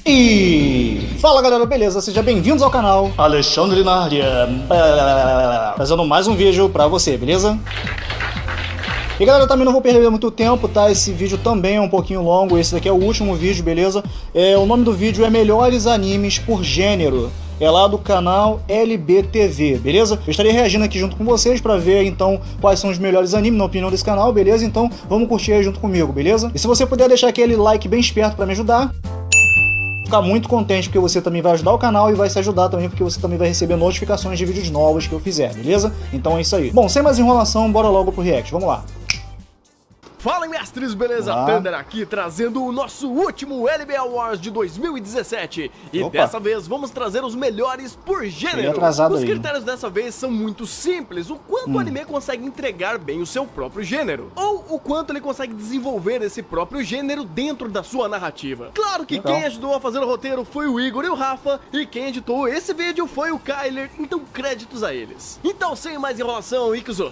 E fala galera, beleza? Sejam bem-vindos ao canal Alexandre na área, fazendo mais um vídeo pra você, beleza? E galera, eu também não vou perder muito tempo, tá? Esse vídeo também é um pouquinho longo, esse daqui é o último vídeo, beleza? O nome do vídeo é Melhores Animes por Gênero. É lá do canal LBTV, beleza? Eu estarei reagindo aqui junto com vocês pra ver, então, quais são os melhores animes na opinião desse canal, beleza? Então, vamos curtir aí junto comigo, beleza? E se você puder deixar aquele like bem esperto pra me ajudar, ficar muito contente, porque você também vai ajudar o canal e vai se ajudar também, porque você também vai receber notificações de vídeos novos que eu fizer, beleza? Então é isso aí. Bom, sem mais enrolação, bora logo pro react, vamos lá. Fala mestres, beleza? Thunder aqui, trazendo o nosso último LB Awards de 2017. E dessa vez vamos trazer os melhores por gênero. Os critérios dessa vez são muito simples. O quanto o anime consegue entregar bem o seu próprio gênero, ou o quanto ele consegue desenvolver esse próprio gênero dentro da sua narrativa. Claro que quem ajudou a fazer o roteiro foi o Igor e o Rafa, e quem editou esse vídeo foi o Kyler, então créditos a eles. Então, sem mais enrolação, Ikuzo,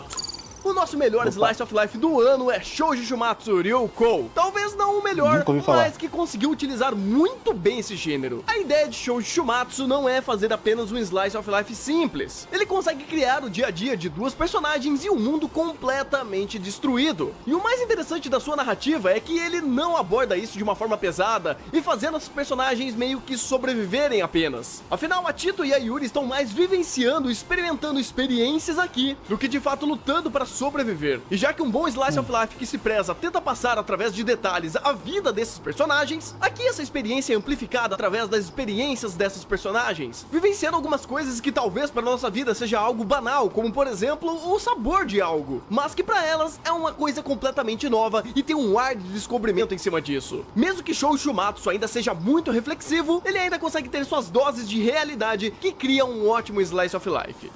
o nosso melhor Slice of Life do ano é Shoujo Shumatsu Ryoukou. Talvez não o melhor, mas que conseguiu utilizar muito bem esse gênero. A ideia de Shoujo Shumatsu não é fazer apenas um Slice of Life simples. Ele consegue criar o dia a dia de duas personagens e um mundo completamente destruído. E o mais interessante da sua narrativa é que ele não aborda isso de uma forma pesada e fazendo as personagens meio que sobreviverem apenas. Afinal, a Tito e a Yuri estão mais vivenciando e experimentando experiências aqui do que de fato lutando para sobreviver. E já que um bom Slice of Life que se preza tenta passar através de detalhes a vida desses personagens, aqui essa experiência é amplificada através das experiências dessas personagens, vivenciando algumas coisas que talvez para nossa vida seja algo banal, como por exemplo, o sabor de algo, mas que para elas é uma coisa completamente nova e tem um ar de descobrimento em cima disso. Mesmo que Shoujo Shumatsu ainda seja muito reflexivo, ele ainda consegue ter suas doses de realidade que criam um ótimo Slice of Life.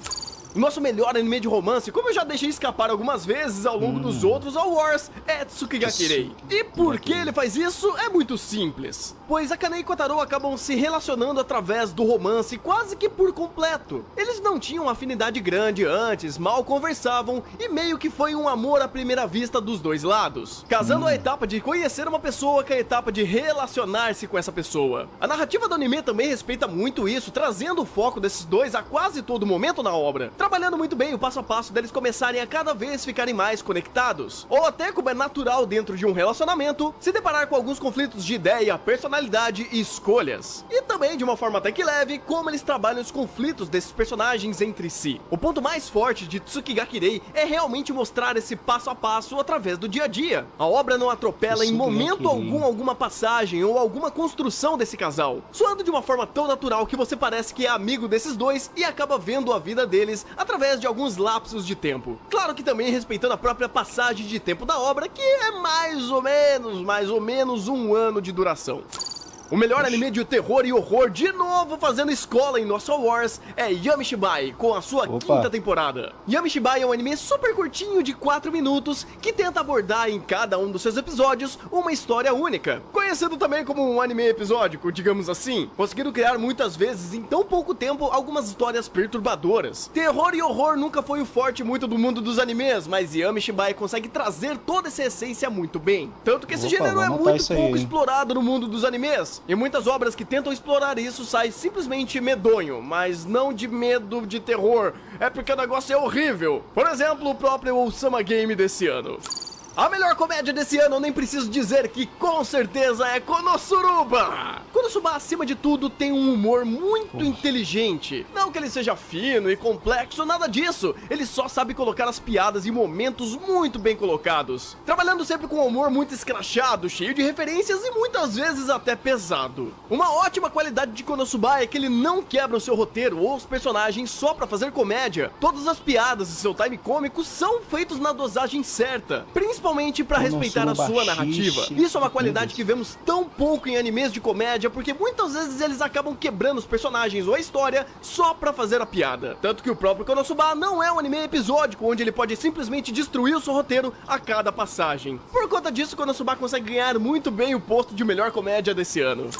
O nosso melhor anime de romance, como eu já deixei escapar algumas vezes ao longo dos outros awards, é Tsukigakirei. E por que ele faz isso? É muito simples. Pois Akane e Kotaro acabam se relacionando através do romance quase que por completo. Eles não tinham afinidade grande antes, mal conversavam e meio que foi um amor à primeira vista dos dois lados. Casando a etapa de conhecer uma pessoa com a etapa de relacionar-se com essa pessoa. A narrativa do anime também respeita muito isso, trazendo o foco desses dois a quase todo momento na obra. Trabalhando muito bem o passo a passo deles começarem a cada vez ficarem mais conectados, ou até como é natural dentro de um relacionamento, se deparar com alguns conflitos de ideia, personalidade e escolhas. E também de uma forma até que leve, como eles trabalham os conflitos desses personagens entre si. O ponto mais forte de Tsukigakirei é realmente mostrar esse passo a passo através do dia a dia. A obra não atropela em momento algum alguma passagem ou alguma construção desse casal, soando de uma forma tão natural que você parece que é amigo desses dois e acaba vendo a vida deles através de alguns lapsos de tempo. Claro que também respeitando a própria passagem de tempo da obra, que é mais ou menos um ano de duração. O melhor anime de terror e horror, de novo fazendo escola em nosso Awards, é Yamishibai, com a sua quinta temporada. Yamishibai é um anime super curtinho de 4 minutos, que tenta abordar em cada um dos seus episódios uma história única. Conhecido também como um anime episódico, digamos assim, conseguindo criar muitas vezes em tão pouco tempo algumas histórias perturbadoras. Terror e horror nunca foi o forte muito do mundo dos animes, mas Yamishibai consegue trazer toda essa essência muito bem. Tanto que esse gênero é muito pouco explorado no mundo dos animes. E muitas obras que tentam explorar isso saem simplesmente medonho, mas não de medo de terror, é porque o negócio é horrível. Por exemplo, o próprio Osama Game desse ano. A melhor comédia desse ano, eu nem preciso dizer que com certeza é Konosuba. Konosuba, acima de tudo, tem um humor muito inteligente. Não que ele seja fino e complexo, nada disso. Ele só sabe colocar as piadas em momentos muito bem colocados. Trabalhando sempre com um humor muito escrachado, cheio de referências e muitas vezes até pesado. Uma ótima qualidade de Konosuba é que ele não quebra o seu roteiro ou os personagens só pra fazer comédia. Todas as piadas e seu time cômico são feitos na dosagem certa, principalmente para respeitar a sua narrativa. Isso é uma qualidade que vemos tão pouco em animes de comédia, porque muitas vezes eles acabam quebrando os personagens ou a história só pra fazer a piada. Tanto que o próprio Konosuba não é um anime episódico, onde ele pode simplesmente destruir o seu roteiro a cada passagem. Por conta disso, Konosuba consegue ganhar muito bem o posto de melhor comédia desse ano.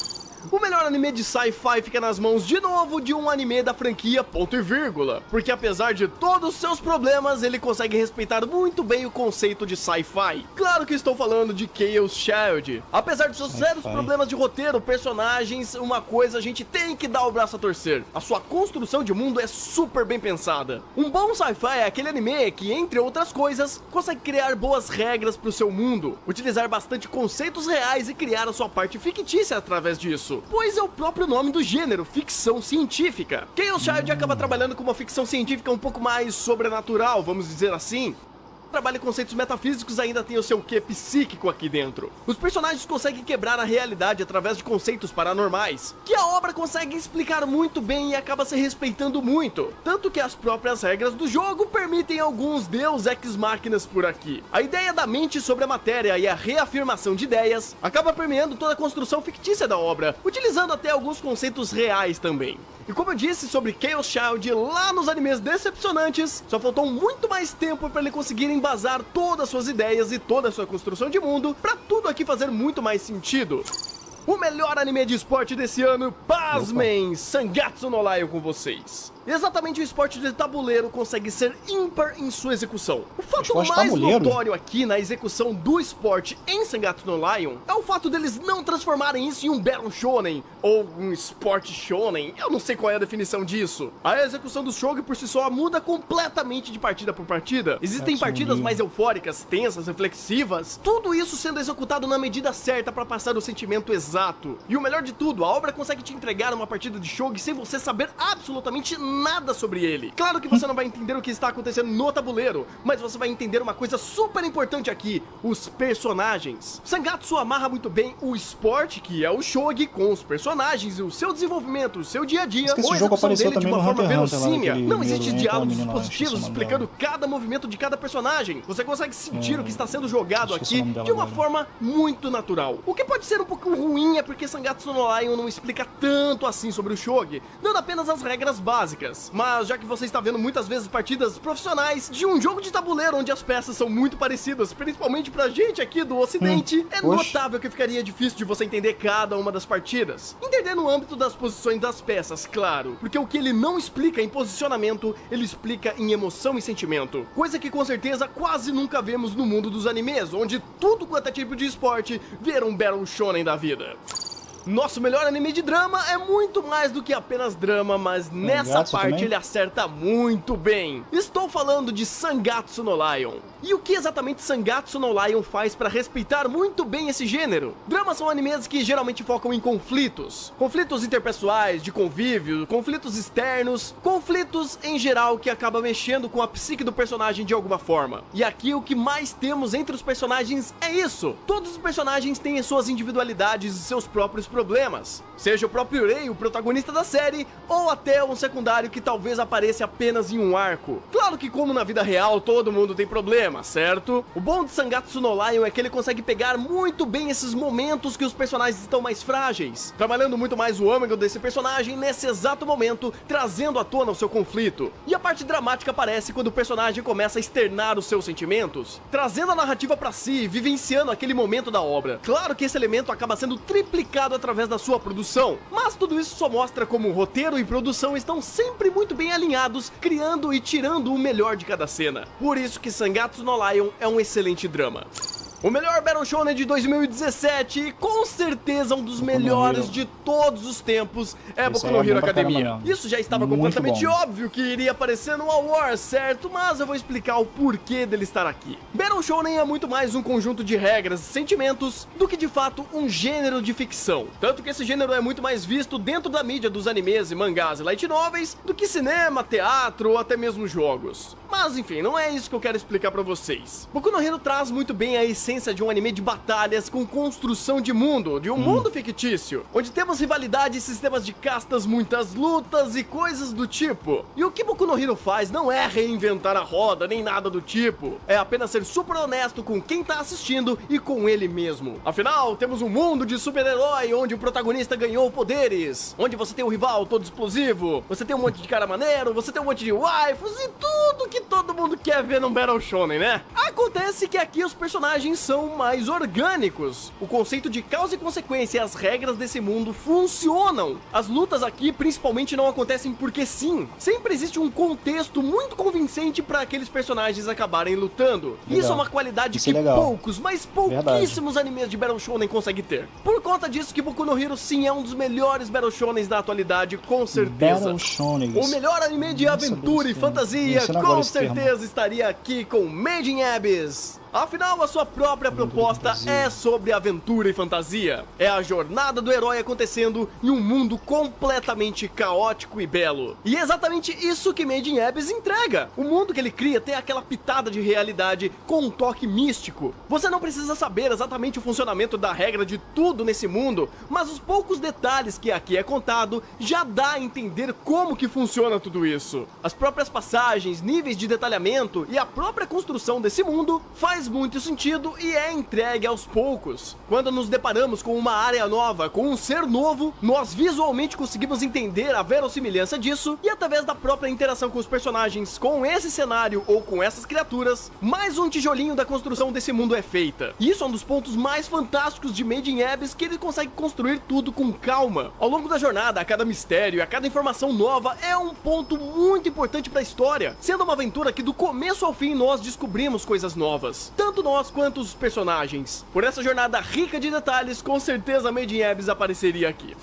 O melhor anime de sci-fi fica nas mãos de novo de um anime da franquia Ponto e Vírgula, porque apesar de todos os seus problemas, ele consegue respeitar muito bem o conceito de sci-fi. Claro que estou falando de Chaos Child. Apesar de seus sérios problemas de roteiro, personagens, uma coisa a gente tem que dar o braço a torcer: a sua construção de mundo é super bem pensada. Um bom sci-fi é aquele anime que, entre outras coisas, consegue criar boas regras para o seu mundo, utilizar bastante conceitos reais e criar a sua parte fictícia através disso, pois é o próprio nome do gênero, ficção científica. Chaos Child acaba trabalhando com uma ficção científica um pouco mais sobrenatural, vamos dizer assim. Trabalha conceitos metafísicos, ainda tem o seu quê psíquico aqui dentro. Os personagens conseguem quebrar a realidade através de conceitos paranormais, que a obra consegue explicar muito bem e acaba se respeitando muito, tanto que as próprias regras do jogo permitem alguns deus ex máquinas por aqui. A ideia da mente sobre a matéria e a reafirmação de ideias acaba permeando toda a construção fictícia da obra, utilizando até alguns conceitos reais também. E como eu disse sobre Chaos Child lá nos animes decepcionantes, só faltou muito mais tempo para ele conseguir embasar todas as suas ideias e toda a sua construção de mundo, para tudo aqui fazer muito mais sentido. O melhor anime de esporte desse ano, pasmem, Sangatsu no Lion com vocês. Exatamente, o esporte de tabuleiro consegue ser ímpar em sua execução. O fato mais notório aqui na execução do esporte em Sangatsu no Lion é o fato deles não transformarem isso em um Battle Shonen ou um esporte shonen, eu não sei qual é a definição disso. A execução do jogo por si só muda completamente de partida por partida. Existem partidas mais eufóricas, tensas, reflexivas, tudo isso sendo executado na medida certa para passar o sentimento exato. E o melhor de tudo, a obra consegue te entregar uma partida de shogi sem você saber absolutamente nada sobre ele. Claro que você não vai entender o que está acontecendo no tabuleiro, mas você vai entender uma coisa super importante aqui: os personagens. Sangatsu amarra muito bem o esporte, que é o shogi, com os personagens e o seu desenvolvimento, o seu dia a dia, ou a execução dele de uma forma verossímil. Não existe diálogos positivos explicando cada movimento de cada personagem. Você consegue sentir o que está sendo jogado aqui de uma forma muito natural. O que pode ser um pouco ruim é porque Sangatsu no Lion não explica tanto assim sobre o shogi, dando apenas as regras básicas. Mas já que você está vendo muitas vezes partidas profissionais de um jogo de tabuleiro onde as peças são muito parecidas, principalmente pra gente aqui do ocidente, é notável que ficaria difícil de você entender cada uma das partidas. Entender no âmbito das posições das peças, claro, porque o que ele não explica em posicionamento, ele explica em emoção e sentimento, coisa que com certeza quase nunca vemos no mundo dos animes, onde tudo quanto é tipo de esporte vira um Battle Shonen da vida. Nosso melhor anime de drama é muito mais do que apenas drama, mas nessa parte ele acerta muito bem. Estou falando de Sangatsu no Lion. E o que exatamente Sangatsu no Lion faz para respeitar muito bem esse gênero? Dramas são animes que geralmente focam em conflitos. Conflitos interpessoais, de convívio, conflitos externos, conflitos em geral que acabam mexendo com a psique do personagem de alguma forma. E aqui o que mais temos entre os personagens é isso. Todos os personagens têm as suas individualidades e seus próprios problemas, seja o próprio Rei, o protagonista da série, ou até um secundário que talvez apareça apenas em um arco. Claro que, como na vida real, todo mundo tem problemas, certo? O bom de Sangatsu no Lion é que ele consegue pegar muito bem esses momentos que os personagens estão mais frágeis, trabalhando muito mais o âmago desse personagem nesse exato momento, trazendo à tona o seu conflito. E a parte dramática aparece quando o personagem começa a externar os seus sentimentos, trazendo a narrativa pra si, vivenciando aquele momento da obra. Claro que esse elemento acaba sendo triplicado através da sua produção, mas tudo isso só mostra como roteiro e produção estão sempre muito bem alinhados, criando e tirando o melhor de cada cena. Por isso que Sangatsu no Lion é um excelente drama. O melhor Battle Shonen de 2017 e com certeza um dos melhores de todos os tempos é Boku no Hero Academia. Isso já estava completamente óbvio que iria aparecer no All War, certo? Mas eu vou explicar o porquê dele estar aqui. Battle Shonen é muito mais um conjunto de regras e sentimentos do que de fato um gênero de ficção. Tanto que esse gênero é muito mais visto dentro da mídia dos animes e mangás e light novels do que cinema, teatro ou até mesmo jogos. Mas enfim, não é isso que eu quero explicar pra vocês. Boku no Hero traz muito bem a essência de um anime de batalhas com construção de mundo, de um mundo fictício, onde temos rivalidade, sistemas de castas, muitas lutas e coisas do tipo. E o que Boku no Hero faz não é reinventar a roda, nem nada do tipo. É apenas ser super honesto com quem tá assistindo e com ele mesmo. Afinal, temos um mundo de super-herói onde o protagonista ganhou poderes, onde você tem um rival todo explosivo, você tem um monte de cara maneiro, você tem um monte de waifus e tudo que todo mundo quer ver num Battle Shonen, né? Acontece que aqui os personagens são mais orgânicos. O conceito de causa e consequência e as regras desse mundo funcionam. As lutas aqui principalmente não acontecem porque sim. Sempre existe um contexto muito convincente para aqueles personagens acabarem lutando. Legal. Isso é uma qualidade que poucos, mas pouquíssimos animes de Battle Shonen conseguem ter. Por conta disso que Boku no Hero sim é um dos melhores Battle Shonens da atualidade, com certeza. Battle Shonen. O melhor anime de aventura e fantasia, com certeza estaria aqui com Made in Abyss. Afinal, a sua própria proposta é sobre aventura e fantasia. É a jornada do herói acontecendo em um mundo completamente caótico e belo. E é exatamente isso que Made in Abyss entrega. O mundo que ele cria tem aquela pitada de realidade com um toque místico. Você não precisa saber exatamente o funcionamento da regra de tudo nesse mundo, mas os poucos detalhes que aqui é contado já dá a entender como que funciona tudo isso. As próprias passagens, níveis de detalhamento e a própria construção desse mundo faz muito sentido e é entregue aos poucos. Quando nos deparamos com uma área nova, com um ser novo, nós visualmente conseguimos entender a verossimilhança disso e através da própria interação com os personagens, com esse cenário ou com essas criaturas, mais um tijolinho da construção desse mundo é feita. E isso é um dos pontos mais fantásticos de Made in Abyss, que ele consegue construir tudo com calma. Ao longo da jornada, a cada mistério e a cada informação nova é um ponto muito importante para a história, sendo uma aventura que do começo ao fim nós descobrimos coisas novas. Tanto nós quanto os personagens. Por essa jornada rica de detalhes, com certeza Made in Abyss apareceria aqui.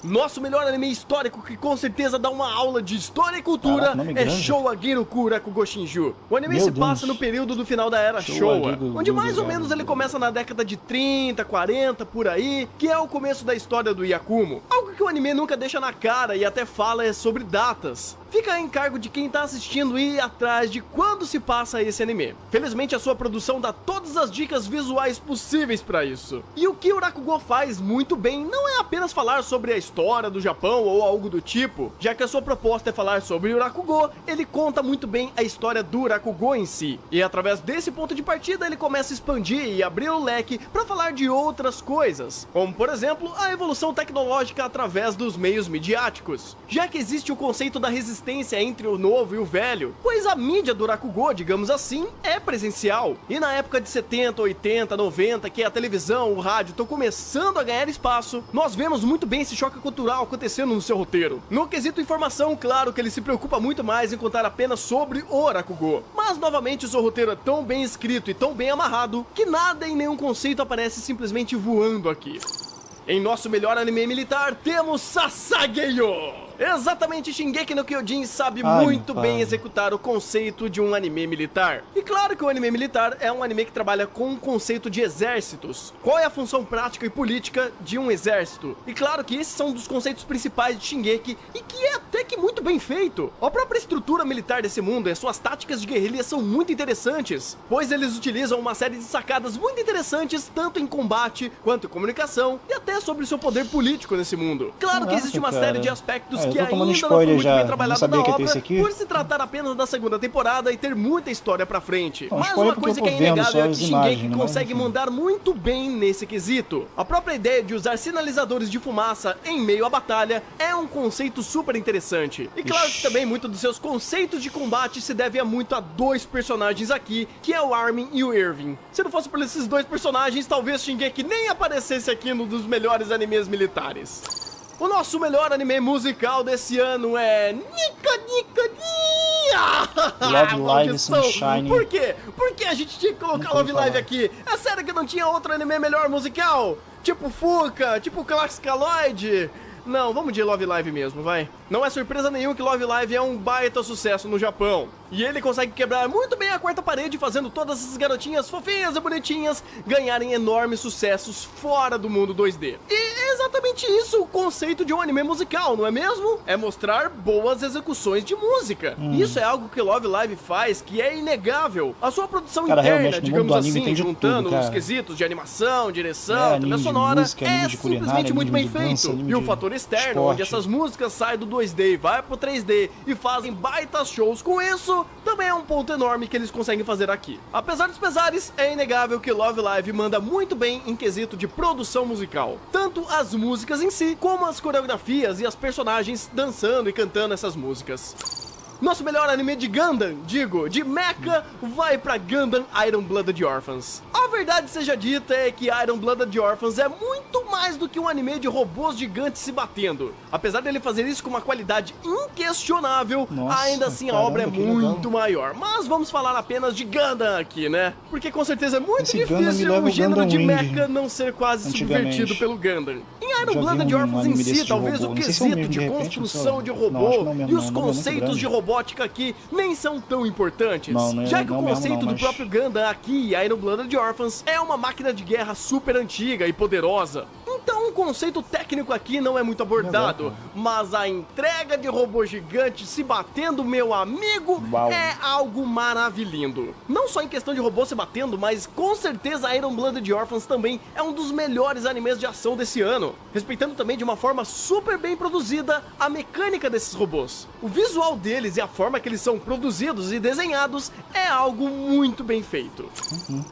Nosso melhor anime histórico, que com certeza dá uma aula de história e cultura, é Showa Gyroku Rakugo Shinju. O anime se passa no período do final da era Showa, onde mais ou menos ele começa na década de 30, 40, por aí, que é o começo da história do Yakumo. Algo que o anime nunca deixa na cara e até fala é sobre datas. Fica a encargo de quem tá assistindo ir atrás de quando se passa esse anime. Felizmente a sua produção dá todas as dicas visuais possíveis para isso. E o que o Rakugo faz muito bem não é apenas falar sobre a história do Japão ou algo do tipo, já que a sua proposta é falar sobre o Rakugo, ele conta muito bem a história do Rakugo em si. E através desse ponto de partida ele começa a expandir e abrir o leque para falar de outras coisas, como por exemplo a evolução tecnológica através dos meios midiáticos, já que existe o conceito da resistência entre o novo e o velho, pois a mídia do Rakugo, digamos assim, é presencial. E na época de 70, 80, 90, que a televisão, o rádio estão começando a ganhar espaço, nós vemos muito bem esse choque cultural acontecendo no seu roteiro. No quesito informação, claro que ele se preocupa muito mais em contar apenas sobre o Rakugo, mas novamente o seu roteiro é tão bem escrito e tão bem amarrado que nada e nenhum conceito aparece simplesmente voando aqui. Em nosso melhor anime militar temos Sasageyo! Exatamente, Shingeki no Kyojin sabe muito bem executar o conceito de um anime militar. E claro que o anime militar é um anime que trabalha com um conceito de exércitos. Qual é a função prática e política de um exército? E claro que esses são um dos conceitos principais de Shingeki e que é até que muito bem feito. A própria estrutura militar desse mundo e suas táticas de guerrilha são muito interessantes, pois eles utilizam uma série de sacadas muito interessantes tanto em combate quanto em comunicação e até sobre o seu poder político nesse mundo. Claro que existe uma série de aspectos que ainda não foi muito bem trabalhado na obra, por se tratar apenas da segunda temporada e ter muita história pra frente. Mas uma coisa que é inegável é que Shingeki consegue mandar muito bem nesse quesito. A própria ideia de usar sinalizadores de fumaça em meio à batalha é um conceito super interessante. E claro que também muito dos seus conceitos de combate se deve muito a dois personagens aqui, que é o Armin e o Irving. Se não fosse por esses dois personagens, talvez Shingeki nem aparecesse aqui num dos melhores animes militares. O nosso melhor anime musical desse ano é Nika Nika Nia! Love Live Sunshine. Por quê? Por que a gente tinha que colocar Love Live aqui? É sério que não tinha outro anime melhor musical? Tipo Fuka, tipo Classicaloid? Não, vamos de Love Live mesmo, vai. Não é surpresa nenhuma que Love Live é um baita sucesso no Japão. E ele consegue quebrar muito bem a quarta parede, fazendo todas essas garotinhas fofinhas e bonitinhas ganharem enormes sucessos fora do mundo 2D. E é exatamente isso o conceito de um anime musical, não é mesmo? É mostrar boas execuções de música. Isso é algo que Love Live faz, que é inegável. A sua produção interna, digamos assim, juntando os quesitos de animação, direção, trilha sonora, é simplesmente muito bem feito. E o fator externo, onde essas músicas saem do 2D e vai pro 3D e fazem baitas shows com isso, também é um ponto enorme que eles conseguem fazer aqui. Apesar dos pesares, é inegável que Love Live manda muito bem em quesito de produção musical. Tanto as músicas em si, como as coreografias e as personagens dançando e cantando essas músicas. Nosso melhor anime de Gundam, de Mecha, vai pra Gundam Iron Blooded Orphans. A verdade seja dita é que Iron Blooded Orphans é muito mais do que um anime de robôs gigantes se batendo. Apesar dele fazer isso com uma qualidade inquestionável, ainda assim a obra é muito maior. Mas vamos falar apenas de Gundam aqui, né? Porque com certeza é muito difícil o gênero de mecha não ser quase subvertido pelo Gundam. Em Iron Blooded Orphans em si, talvez o quesito de construção de robô e os conceitos de robótica aqui nem são tão importantes. Já que o conceito do próprio Gundam aqui, Iron Blooded Orphans, é uma máquina de guerra super antiga e poderosa. Então o conceito técnico aqui não é muito abordado, mas a entrega de robô gigante se batendo, meu amigo, é algo maravilhoso. Não só em questão de robô se batendo, mas com certeza Iron Blooded Orphans também é um dos melhores animes de ação desse ano, respeitando também de uma forma super bem produzida a mecânica desses robôs. O visual deles e a forma que eles são produzidos e desenhados é algo muito bem feito.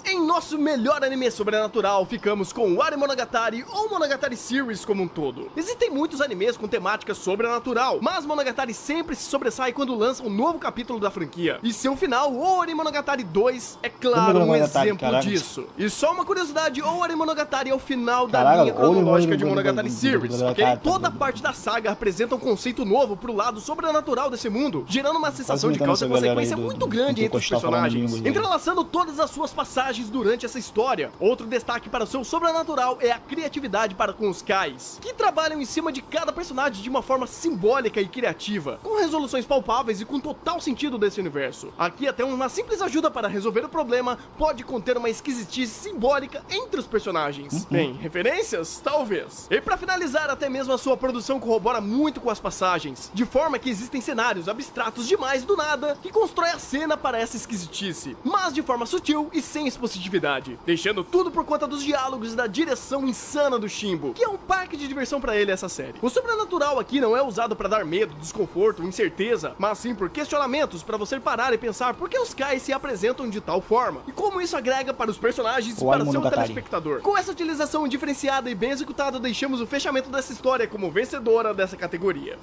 Em nosso melhor anime sobrenatural, ficamos com Wari Monogatari ou Monogatari Series como um todo. Existem muitos animes com temática sobrenatural, mas Monogatari sempre se sobressai quando lança um novo capítulo da franquia. E seu final, Ori Monogatari 2, é claro um exemplo disso. E só uma curiosidade, Ori Monogatari é o final da linha cronológica de Monogatari Series, ok? Toda parte da saga apresenta um conceito novo pro lado sobrenatural desse mundo, gerando uma sensação de causa e consequência muito grande entre os personagens, entrelaçando todas as suas passagens durante essa história. Outro destaque para o seu sobrenatural é a criatividade para com os Kais, que trabalham em cima de cada personagem de uma forma simbólica e criativa, com resoluções palpáveis e com total sentido desse universo. Aqui até uma simples ajuda para resolver o problema pode conter uma esquisitice simbólica entre os personagens. Bem, referências? Talvez. E para finalizar, até mesmo a sua produção corrobora muito com as passagens, de forma que existem cenários abstratos demais do nada que constrói a cena para essa esquisitice, mas de forma sutil e sem expositividade, deixando tudo por conta dos diálogos e da direção insana do Shimbo, que é um parque de diversão pra ele essa série. O sobrenatural aqui não é usado pra dar medo, desconforto, incerteza, mas sim por questionamentos pra você parar e pensar por que os Kais se apresentam de tal forma, e como isso agrega para os personagens e para o seu telespectador. Com essa utilização diferenciada e bem executada, deixamos o fechamento dessa história como vencedora dessa categoria.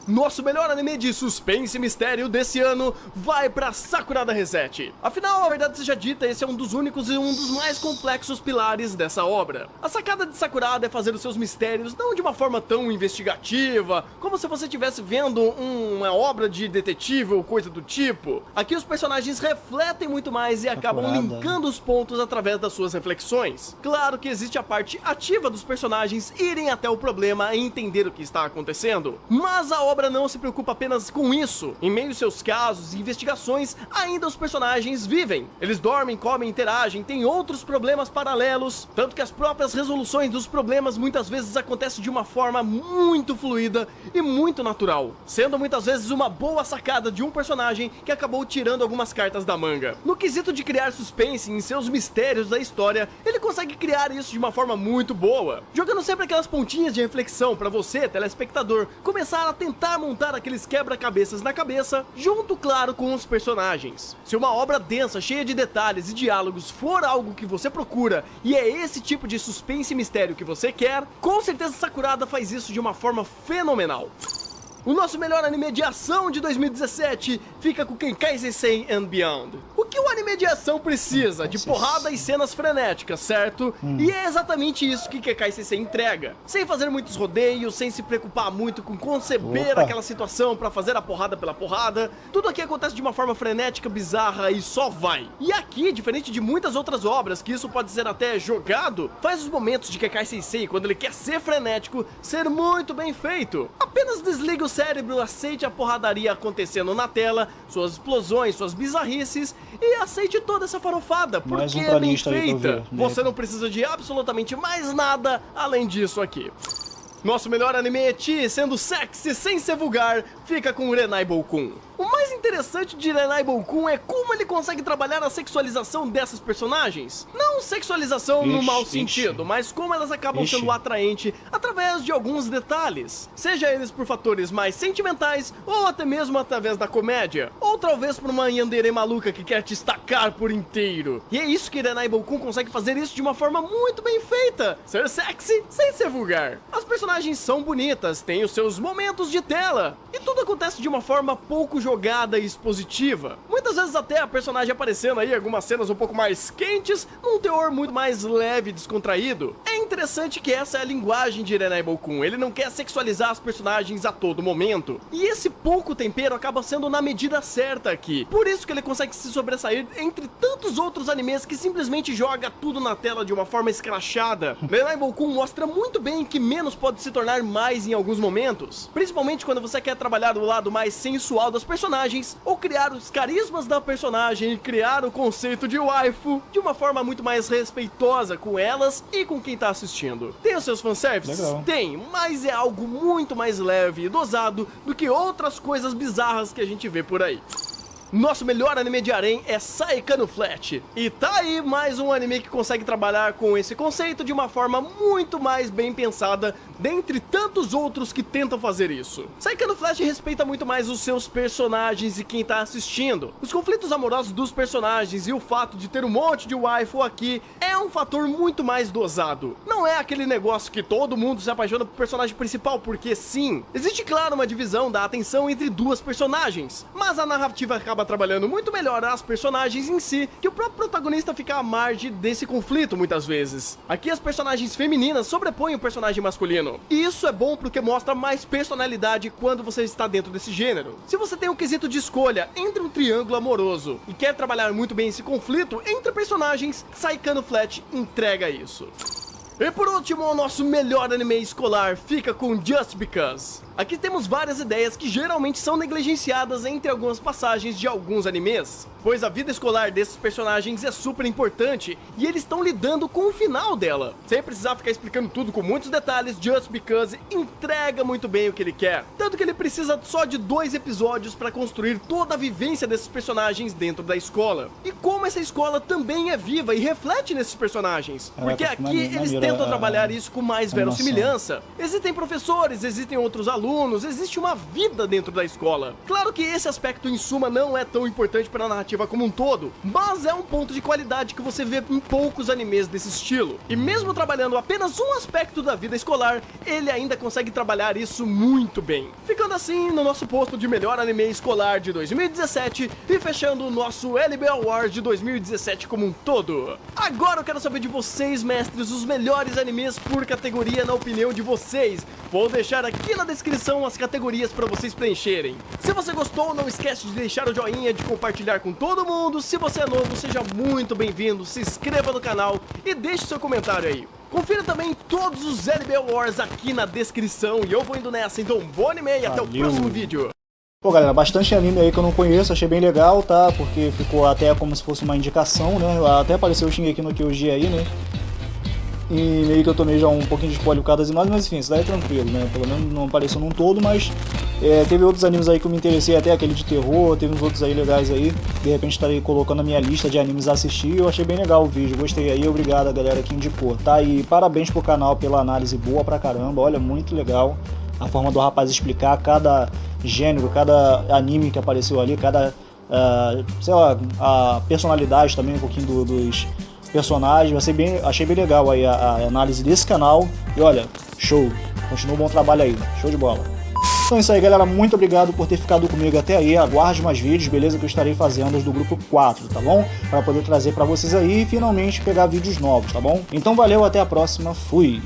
Nosso melhor anime de suspense e mistério desse ano vai pra Sakurada Reset. Afinal, a verdade seja dita, esse é um dos únicos e um dos mais complexos pilares dessa obra. A sacada de Sakurada é fazer os seus mistérios não de uma forma tão investigativa, como se você estivesse vendo uma obra de detetive ou coisa do tipo. Aqui os personagens refletem muito mais e acabam linkando os pontos através das suas reflexões. Claro que existe a parte ativa dos personagens irem até o problema e entender o que está acontecendo, mas a obra não se preocupa apenas com isso. Em meio aos seus casos e investigações, ainda os personagens vivem. Eles dormem, comem, interagem, têm outros problemas paralelos, tanto que as próprias resoluções dos problemas muitas vezes acontecem de uma forma muito fluida e muito natural, sendo muitas vezes uma boa sacada de um personagem que acabou tirando algumas cartas da manga. No quesito de criar suspense em seus mistérios da história, ele consegue criar isso de uma forma muito boa, jogando sempre aquelas pontinhas de reflexão para você, telespectador, começar a tentar montar aqueles quebra-cabeças na cabeça, junto, claro, com os personagens. Se uma obra densa, cheia de detalhes e diálogos for algo que você procura e é esse tipo de suspense e mistério que você quer, com certeza Sakurada faz isso de uma forma fenomenal. O nosso melhor anime de ação de 2017 fica com Kenkai Sensei and Beyond. O que o anime de ação precisa? De porrada e cenas frenéticas, certo? E é exatamente isso que Kenkai Sensei entrega. Sem fazer muitos rodeios, sem se preocupar muito com conceber aquela situação pra fazer a porrada pela porrada. Tudo aqui acontece de uma forma frenética, bizarra e só vai. E aqui, diferente de muitas outras obras, que isso pode ser até jogado, faz os momentos de Kenkai Sensei, quando ele quer ser frenético, ser muito bem feito. Apenas desliga o cérebro, aceite a porradaria acontecendo na tela, suas explosões, suas bizarrices e aceite toda essa farofada, porque é bem feita. Você não precisa de absolutamente mais nada além disso aqui. Nosso melhor anime eti, sendo sexy sem ser vulgar, fica com Renai Boukun. O mais interessante de Renai Boukun é como ele consegue trabalhar a sexualização dessas personagens. Não sexualização no mau sentido, mas como elas acabam sendo atraentes através de alguns detalhes. Seja eles por fatores mais sentimentais ou até mesmo através da comédia. Ou talvez por uma yandere maluca que quer te estacar por inteiro. E é isso que Renai Boukun consegue fazer isso de uma forma muito bem feita. Ser sexy sem ser vulgar. As personagens são bonitas, têm os seus momentos de tela. E tudo acontece de uma forma pouco jogada piada expositiva. Muitas vezes até a personagem aparecendo aí, algumas cenas um pouco mais quentes, num teor muito mais leve e descontraído. É interessante que essa é a linguagem de Irenai Boukun, ele não quer sexualizar as personagens a todo momento. E esse pouco tempero acaba sendo na medida certa aqui. Por isso que ele consegue se sobressair entre tantos outros animes que simplesmente joga tudo na tela de uma forma escrachada. Irenai Boukun mostra muito bem que menos pode se tornar mais em alguns momentos. Principalmente quando você quer trabalhar o lado mais sensual das personagens, ou criar os carismas da personagem e criar o conceito de waifu de uma forma muito mais respeitosa com elas e com quem tá assistindo. Tem os seus fanservices? Legal. Tem, mas é algo muito mais leve e dosado do que outras coisas bizarras que a gente vê por aí. Nosso melhor anime de harém é Saekano Flat. E tá aí mais um anime que consegue trabalhar com esse conceito de uma forma muito mais bem pensada, dentre tantos outros que tentam fazer isso. Saekano Flat respeita muito mais os seus personagens e quem tá assistindo. Os conflitos amorosos dos personagens e o fato de ter um monte de waifu aqui é um fator muito mais dosado. Não é aquele negócio que todo mundo se apaixona pro personagem principal, porque sim, existe claro uma divisão da atenção entre duas personagens, mas a narrativa acaba trabalhando muito melhor as personagens em si, que o próprio protagonista fica à margem desse conflito muitas vezes. Aqui as personagens femininas sobrepõem o personagem masculino, e isso é bom porque mostra mais personalidade quando você está dentro desse gênero. Se você tem um quesito de escolha entre um triângulo amoroso e quer trabalhar muito bem esse conflito entre personagens, Saekano Flat entrega isso. E por último, o nosso melhor anime escolar fica com Just Because. Aqui temos várias ideias que geralmente são negligenciadas entre algumas passagens de alguns animes, pois a vida escolar desses personagens é super importante e eles estão lidando com o final dela. Sem precisar ficar explicando tudo com muitos detalhes, Just Because entrega muito bem o que ele quer. Tanto que ele precisa só de 2 episódios para construir toda a vivência desses personagens dentro da escola. E como essa escola também é viva e reflete nesses personagens. Porque aqui eles tentam trabalhar isso com mais verossimilhança. Existem professores, existem outros alunos, existe uma vida dentro da escola. Claro que esse aspecto em suma não é tão importante para a narrativa como um todo, mas é um ponto de qualidade que você vê em poucos animes desse estilo. E mesmo trabalhando apenas um aspecto da vida escolar, ele ainda consegue trabalhar isso muito bem. Ficando assim no nosso posto de melhor anime escolar de 2017 e fechando o nosso LB Awards de 2017 como um todo. Agora eu quero saber de vocês, mestres, os melhores animes por categoria na opinião de vocês. Vou deixar aqui na descrição as categorias para vocês preencherem. Se você gostou, não esquece de deixar o joinha, de compartilhar com todo mundo. Se você é novo, seja muito bem-vindo, se inscreva no canal e deixe seu comentário aí. Confira também todos os LB Awards aqui na descrição e eu vou indo nessa, então bom anime e até o próximo vídeo. Pô galera, bastante anime aí que eu não conheço, achei bem legal, tá? Porque ficou até como se fosse uma indicação, né? Até apareceu o Shingeki no Kyojin aí, né? E meio que eu tomei já um pouquinho de spoiler por causa das imagens, mas enfim, isso daí é tranquilo, né? Pelo menos não apareceu num todo, mas teve outros animes aí que eu me interessei, até aquele de terror, teve uns outros aí legais aí. De repente estarei colocando a minha lista de animes a assistir, eu achei bem legal o vídeo, gostei aí, obrigado a galera que indicou, tá? E parabéns pro canal pela análise boa pra caramba, olha, muito legal a forma do rapaz explicar cada gênero, cada anime que apareceu ali, cada, sei lá, a personalidade também, um pouquinho dos personagens, achei bem legal aí a análise desse canal, e olha, show, continua um bom trabalho aí, show de bola. Então é isso aí galera, muito obrigado por ter ficado comigo até aí, aguarde mais vídeos, beleza, que eu estarei fazendo os do grupo 4, tá bom? Para poder trazer para vocês aí e finalmente pegar vídeos novos, tá bom? Então valeu, até a próxima, fui!